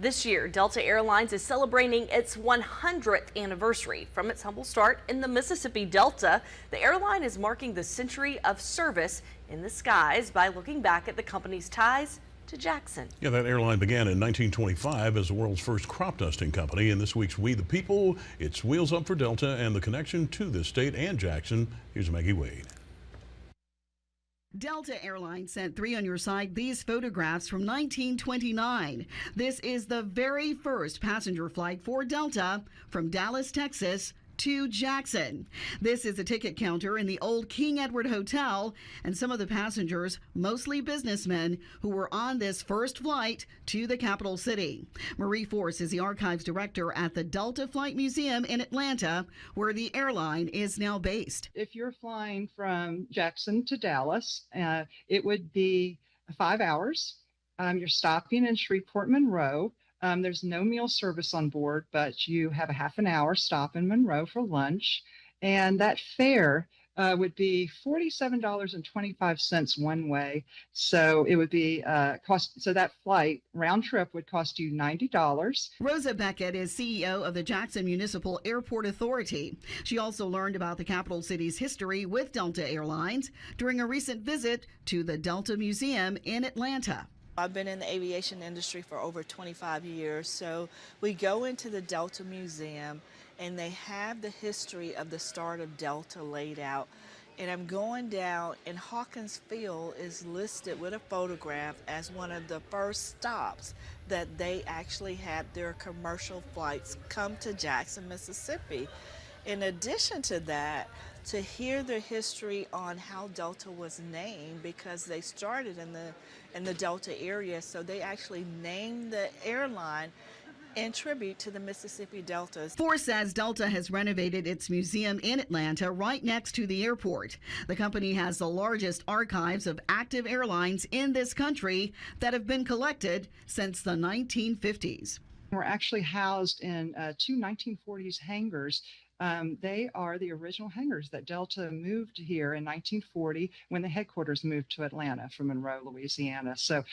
This year, Delta Airlines is celebrating its 100th anniversary. From its humble start in the Mississippi Delta, the airline is marking the century of service in the skies by looking back at the company's ties to Jackson. Yeah, that airline began in 1925 as the world's first crop dusting company. In this week's We the People, it's Wheels Up for Delta and the connection to this state and Jackson. Here's Maggie Wade. Delta Airlines sent three on your side these photographs from 1929. This is the very first passenger flight for Delta from Dallas, Texas to Jackson. This is a ticket counter in the old King Edward Hotel, and some of the passengers, mostly businessmen, who were on this first flight to the capital city. Marie Force is the archives director at the Delta Flight Museum in Atlanta, where the airline is now based. If you're flying from Jackson to Dallas, it would be 5 hours. You're stopping in Shreveport, Monroe. There's no meal service on board, but you have a half an hour stop in Monroe for lunch. And that fare would be $47.25 one way. So it would be so that flight round trip would cost you $90. Rosa Beckett is CEO of the Jackson Municipal Airport Authority. She also learned about the capital city's history with Delta Airlines during a recent visit to the Delta Museum in Atlanta. I've been in the aviation industry for over 25 years, so we go into the Delta Museum and they have the history of the start of Delta laid out. And I'm going down, and Hawkins Field is listed with a photograph as one of the first stops that they actually had their commercial flights come to Jackson, Mississippi. In addition to that, to hear the history on how Delta was named, because they started in the Delta area, so they actually named the airline in tribute to the Mississippi Delta. Force says Delta has renovated its museum in Atlanta right next to the airport. The company has the largest archives of active airlines in this country that have been collected since the 1950s. We're actually housed in two 1940s hangars. They are the original hangars that Delta moved here in 1940 when the headquarters moved to Atlanta from Monroe, Louisiana. So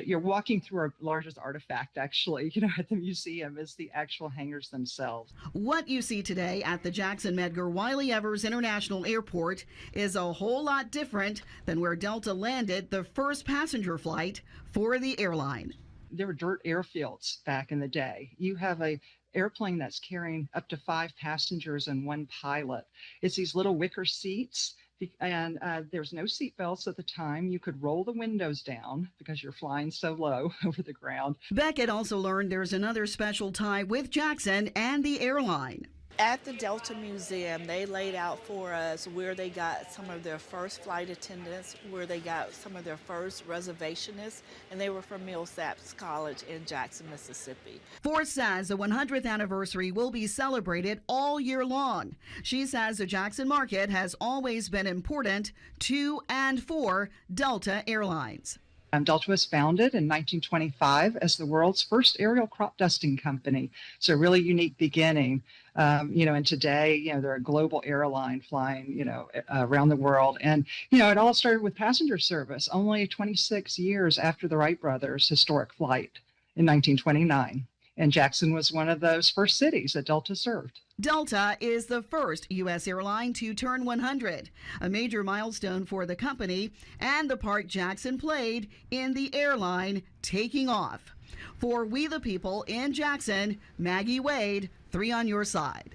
you're walking through our largest artifact, actually, at the museum is the actual hangars themselves. What you see today at the Jackson Medgar Wiley Evers International Airport is a whole lot different than where Delta landed the first passenger flight for the airline. There were dirt airfields back in the day. You have a airplane that's carrying up to 5 passengers and 1 pilot. It's these little wicker seats, and there's no seat belts at the time. You could roll the windows down because you're flying so low over the ground. Beckett also learned there's another special tie with Jackson and the airline. At the Delta Museum, they laid out for us where they got some of their first flight attendants, where they got some of their first reservationists, and they were from Millsaps College in Jackson, Mississippi. Force says the 100th anniversary will be celebrated all year long. She says the Jackson market has always been important to and for Delta Airlines. Delta was founded in 1925 as the world's first aerial crop dusting company. So a really unique beginning. And today, they're a global airline flying, around the world. And, it all started with passenger service only 26 years after the Wright brothers' historic flight in 1929. And Jackson was one of those first cities that Delta served. Delta is the first U.S. airline to turn 100, a major milestone for the company and the part Jackson played in the airline taking off. For We the People in Jackson, Maggie Wade, 3 on your side.